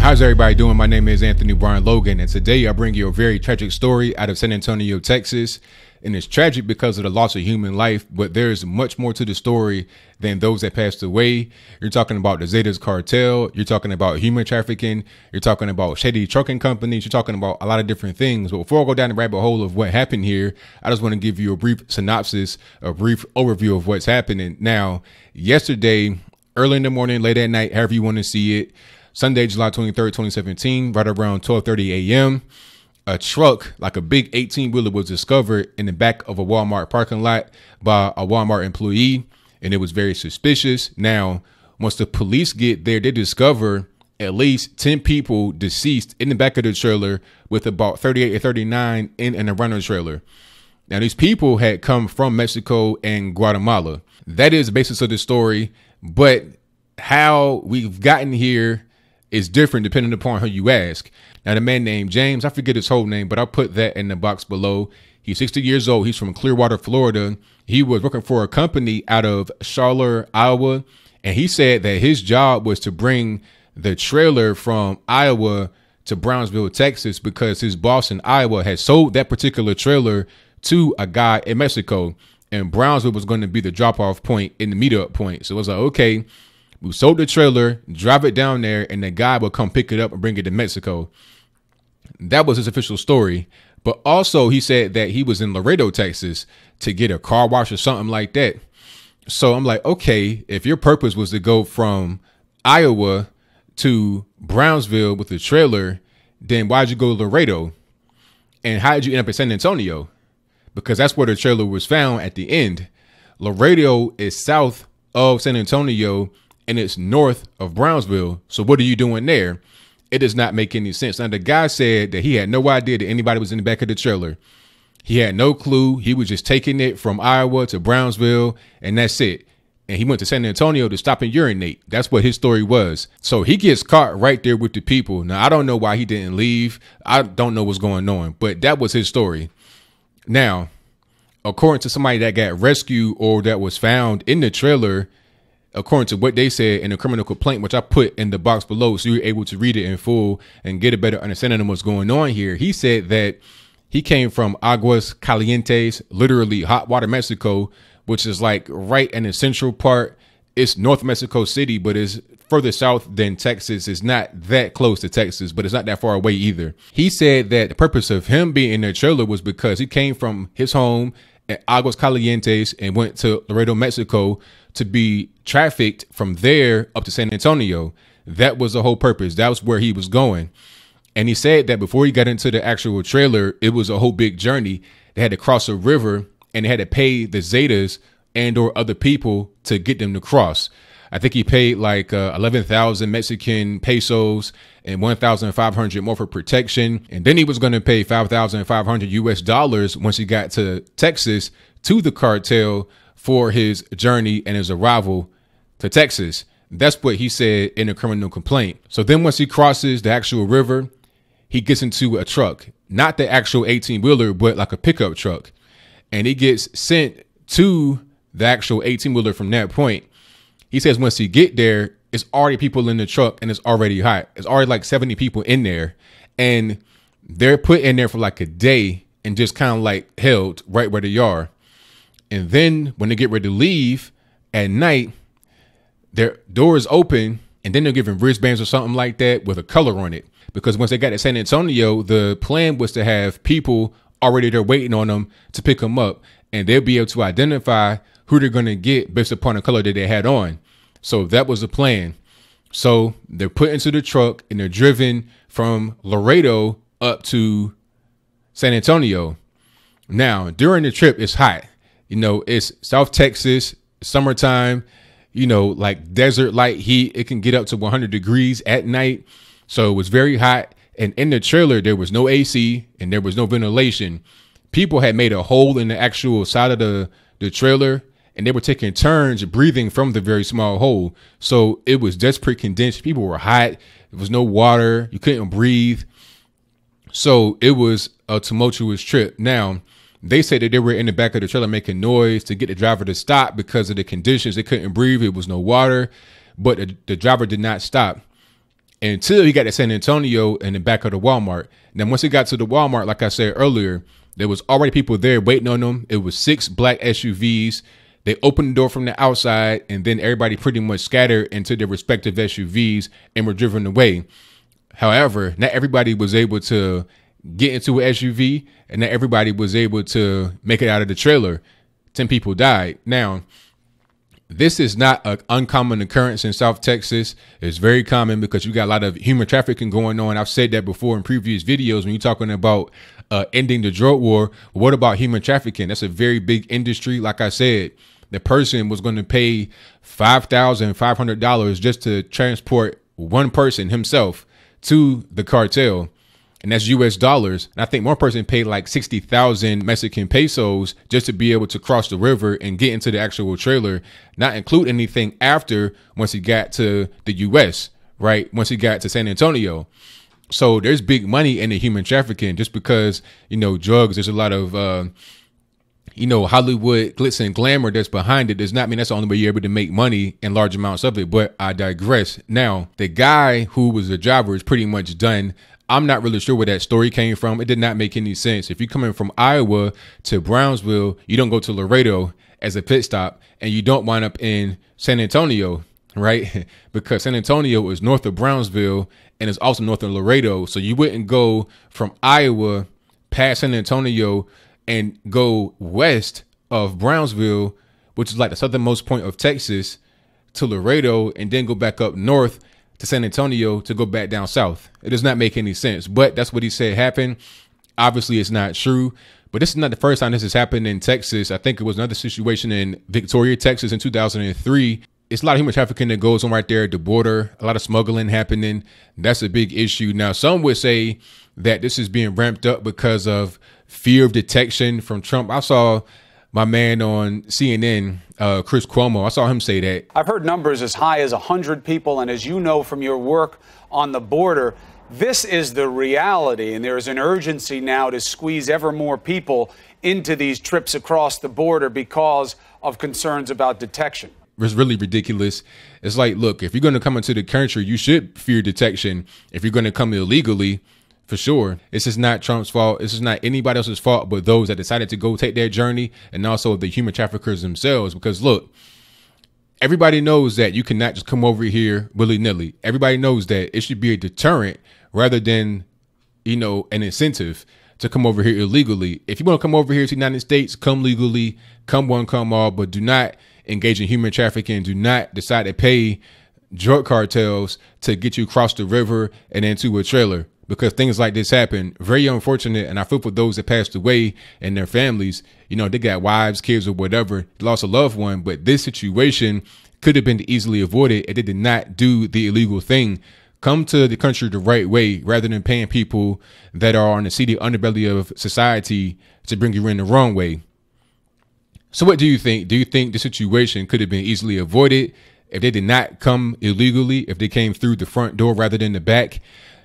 How's everybody doing? My name is Anthony Brian Logan, and today I bring you a very tragic story out of San Antonio, Texas. And it's tragic because of the loss of human life, but there's much more to the story than those that passed away. You're talking about the Zetas cartel. You're talking about human trafficking. You're talking about shady trucking companies. You're talking about a lot of different things. But before I go down the rabbit hole of what happened here, I just want to give you a brief synopsis, a brief overview of what's happening. Now, yesterday, early in the morning, late at night, however you want to see it, Sunday, July 23rd, 2017, right around 12:30 a.m., a truck, like a big 18-wheeler, was discovered in the back of a Walmart parking lot by a Walmart employee, and it was very suspicious. Now, once the police get there, they discover at least 10 people deceased in the back of the trailer, with about 38 or 39 in a runner trailer. Now, these people had come from Mexico and Guatemala. That is the basis of the story, but how we've gotten here is different depending upon who you ask. Now, the man named James, I forget his whole name, but I'll put that in the box below. He's 60 years old. He's from Clearwater, Florida. He was working for a company out of Schaller, Iowa. And he said that his job was to bring the trailer from Iowa to Brownsville, Texas, because his boss in Iowa had sold that particular trailer to a guy in Mexico. And Brownsville was going to be the drop-off point in the meetup point. So it was like, okay, we sold the trailer, drive it down there, and the guy will come pick it up and bring it to Mexico. That was his official story. But also he said that he was in Laredo, Texas to get a car wash or something like that. So I'm like, okay, if your purpose was to go from Iowa to Brownsville with the trailer, then why'd you go to Laredo? And how did you end up in San Antonio? Because that's where the trailer was found at the end. Laredo is south of San Antonio, and it's north of Brownsville. So what are you doing there? It does not make any sense. Now, the guy said that he had no idea that anybody was in the back of the trailer. He had no clue. He was just taking it from Iowa to Brownsville, and that's it. And he went to San Antonio to stop and urinate. That's what his story was. So he gets caught right there with the people. Now, I don't know why he didn't leave. I don't know what's going on, but that was his story. Now, according to somebody that got rescued or that was found in the trailer, according to what they said in the criminal complaint, which I put in the box below so you're able to read it in full and get a better understanding of what's going on here. He said that he came from Aguas Calientes, literally hot water, Mexico, which is like right in the central part. It's North Mexico City, but it's further south than Texas. It's not that close to Texas, but it's not that far away either. He said that the purpose of him being in the trailer was because he came from his home at Aguas Calientes and went to Laredo, Mexico to be trafficked from there up to San Antonio. That was the whole purpose. That was where he was going. And he said that before he got into the actual trailer, it was a whole big journey. They had to cross a river and they had to pay the Zetas and or other people to get them to cross. I think he paid like 11,000 Mexican pesos and 1,500 more for protection. And then he was going to pay 5,500 US dollars once he got to Texas to the cartel for his journey and his arrival to Texas. That's what he said in a criminal complaint. So then once he crosses the actual river, he gets into a truck, not the actual 18-wheeler, but like a pickup truck. And he gets sent to the actual 18-wheeler from that point. He says once he get there, it's already people in the truck and it's already hot. It's already like 70 people in there. And they're put in there for like a day and just kind of like held right where they are. And then when they get ready to leave at night, their doors open and then they're giving wristbands or something like that with a color on it. Because once they got to San Antonio, the plan was to have people already there waiting on them to pick them up. And they'll be able to identify who they're going to get based upon the color that they had on. So that was the plan. So they're put into the truck and they're driven from Laredo up to San Antonio. Now, during the trip, it's hot. You know, it's South Texas, summertime, you know, like desert light heat. It can get up to 100 degrees at night. So it was very hot. And in the trailer, there was no AC and there was no ventilation. People had made a hole in the actual side of the trailer, and they were taking turns breathing from the very small hole. So it was desperate conditions. People were hot. There was no water. You couldn't breathe. So it was a tumultuous trip. Now, they said that they were in the back of the trailer making noise to get the driver to stop because of the conditions. They couldn't breathe. It was no water, but the driver did not stop. until he got to San Antonio in the back of the Walmart. Now, once he got to the Walmart, like I said earlier, there was already people there waiting on him. It was 6 black SUVs. They opened the door from the outside, and then everybody pretty much scattered into their respective SUVs and were driven away. However, not everybody was able to get into an SUV, and not everybody was able to make it out of the trailer. 10 people died. Now, this is not an uncommon occurrence in South Texas. It's very common because you got a lot of human trafficking going on. I've said that before in previous videos when you're talking about ending the drug war. What about human trafficking? That's a very big industry. Like I said, the person was going to pay $5,500 just to transport one person himself to the cartel. And that's US dollars. And I think one person paid like 60,000 Mexican pesos just to be able to cross the river and get into the actual trailer, not include anything after once he got to the US, right? Once he got to San Antonio. So there's big money in the human trafficking just because, drugs, there's a lot of, Hollywood glitz and glamour that's behind it. Does not mean that's the only way you're able to make money in large amounts of it. But I digress. Now, the guy who was the driver is pretty much done. I'm not really sure where that story came from. It did not make any sense. If you're coming from Iowa to Brownsville, you don't go to Laredo as a pit stop, and you don't wind up in San Antonio, right? Because San Antonio is north of Brownsville and it's also north of Laredo. So you wouldn't go from Iowa past San Antonio and go west of Brownsville, which is like the southernmost point of Texas, to Laredo, and then go back up north to San Antonio to go back down south. It does not make any sense, but that's what he said happened. Obviously, it's not true, but this is not the first time this has happened in Texas. I think it was another situation in Victoria, Texas in 2003. It's a lot of human trafficking that goes on right there at the border, a lot of smuggling happening. That's a big issue. Now, some would say that this is being ramped up because of fear of detection from Trump. I saw my man on CNN, Chris Cuomo, I saw him say that. I've heard numbers as high as 100 people. And as you know from your work on the border, this is the reality. And there is an urgency now to squeeze ever more people into these trips across the border because of concerns about detection. It's really ridiculous. It's like, look, if you're going to come into the country, you should fear detection. If you're going to come illegally, for sure. This is not Trump's fault. This is not anybody else's fault but those that decided to go take their journey, and also the human traffickers themselves. Because look, everybody knows that you cannot just come over here willy-nilly. Everybody knows that it should be a deterrent rather than, an incentive to come over here illegally. If you want to come over here to the United States, come legally, come one, come all, but do not engage in human trafficking. Do not decide to pay drug cartels to get you across the river and into a trailer. Because things like this happen. Very unfortunate. And I feel for those that passed away and their families. They got wives, kids, or whatever, lost a loved one. But this situation could have been easily avoided if they did not do the illegal thing. Come to the country the right way rather than paying people that are on the seedy underbelly of society to bring you in the wrong way. So what do you think? Do you think the situation could have been easily avoided if they did not come illegally, if they came through the front door rather than the back?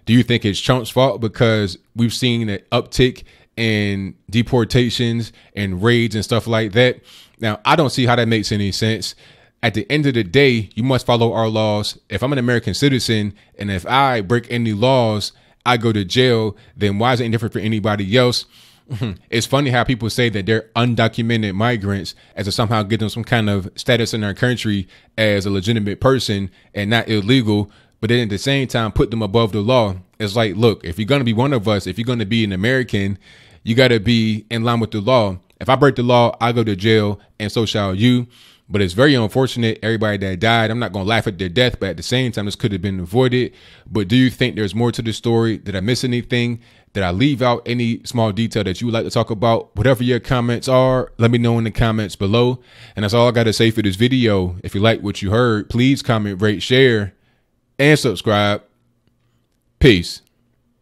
Do you think it's Trump's fault because we've seen an uptick in deportations and raids and stuff like that? Now, I don't see how that makes any sense. At the end of the day, you must follow our laws. If I'm an American citizen and if I break any laws, I go to jail, then why is it any different for anybody else? It's funny how people say that they're undocumented migrants as to somehow give them some kind of status in our country as a legitimate person and not illegal. But then at the same time, put them above the law. It's like, look, if you're going to be one of us, if you're going to be an American, you got to be in line with the law. If I break the law, I go to jail, and so shall you. But it's very unfortunate, everybody that died. I'm not going to laugh at their death, but at the same time, this could have been avoided. But do you think there's more to the story? Did I miss anything? Did I leave out any small detail that you would like to talk about? Whatever your comments are, let me know in the comments below. And that's all I got to say for this video. If you like what you heard, please comment, rate, share, and subscribe. Peace.